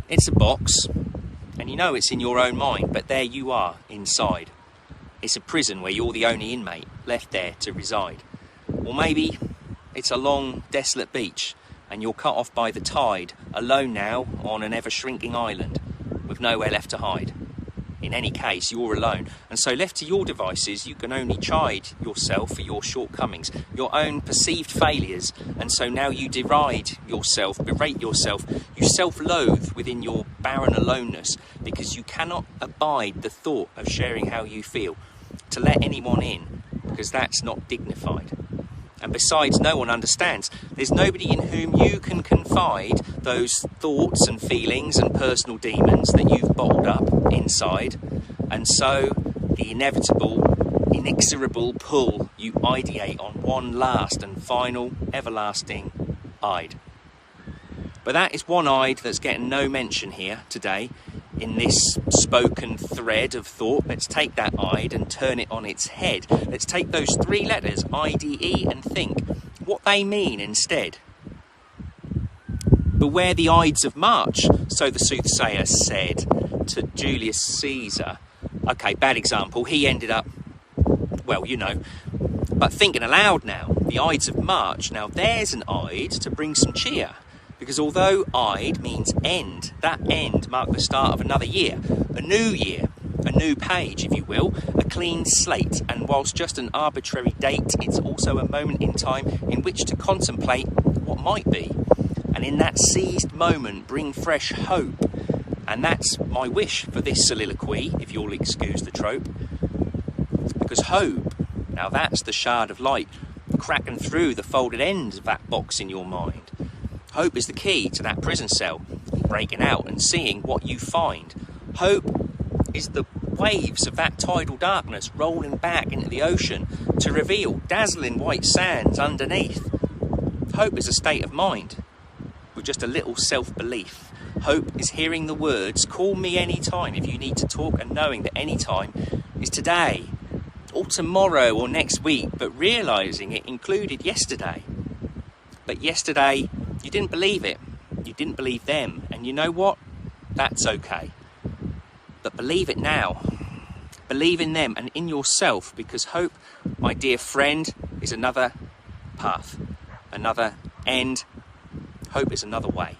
It's a box, and you know it's in your own mind, but there you are inside. It's a prison where you're the only inmate left there to reside. Or maybe it's a long, desolate beach, and you're cut off by the tide, alone now on an ever-shrinking island, with nowhere left to hide. In any case, you're alone, and so left to your devices, you can only chide yourself for your shortcomings, your own perceived failures, and so now you deride yourself, berate yourself, you self-loathe within your barren aloneness, because you cannot abide the thought of sharing how you feel, to let anyone in, because that's not dignified. And besides, no one understands. There's nobody in whom you can confide those thoughts and feelings and personal demons that you've bottled up inside. And so the inevitable, inexorable pull you ideate on one last and final, everlasting I'd. But that is one I'd that's getting no mention here today in this spoken thread of thought. Let's take that I'd and turn it on its head. Let's take those three letters, IDE, and think what they mean instead. Beware the Ides of March, so the soothsayer said to Julius Caesar. Okay, bad example. He ended up, well, you know. But thinking aloud now, the Ides of March. Now there's an Ide to bring some cheer. Because although Ide means end, that end marked the start of another year, a new page, if you will, a clean slate. And whilst just an arbitrary date, it's also a moment in time in which to contemplate what might be. And in that seized moment, bring fresh hope. And that's my wish for this soliloquy, if you'll excuse the trope. Because hope, now that's the shard of light, cracking through the folded ends of that box in your mind. Hope is the key to that prison cell, breaking out and seeing what you find. Hope is the waves of that tidal darkness rolling back into the ocean to reveal dazzling white sands underneath. Hope is a state of mind with just a little self-belief. Hope is hearing the words, call me anytime if you need to talk, and knowing that any time is today, or tomorrow, or next week, but realising it included yesterday. But yesterday, you didn't believe it. You didn't believe them. And you know what? That's okay. But believe it now. Believe in them and in yourself, because hope, my dear friend, is another path, another end. Hope is another way.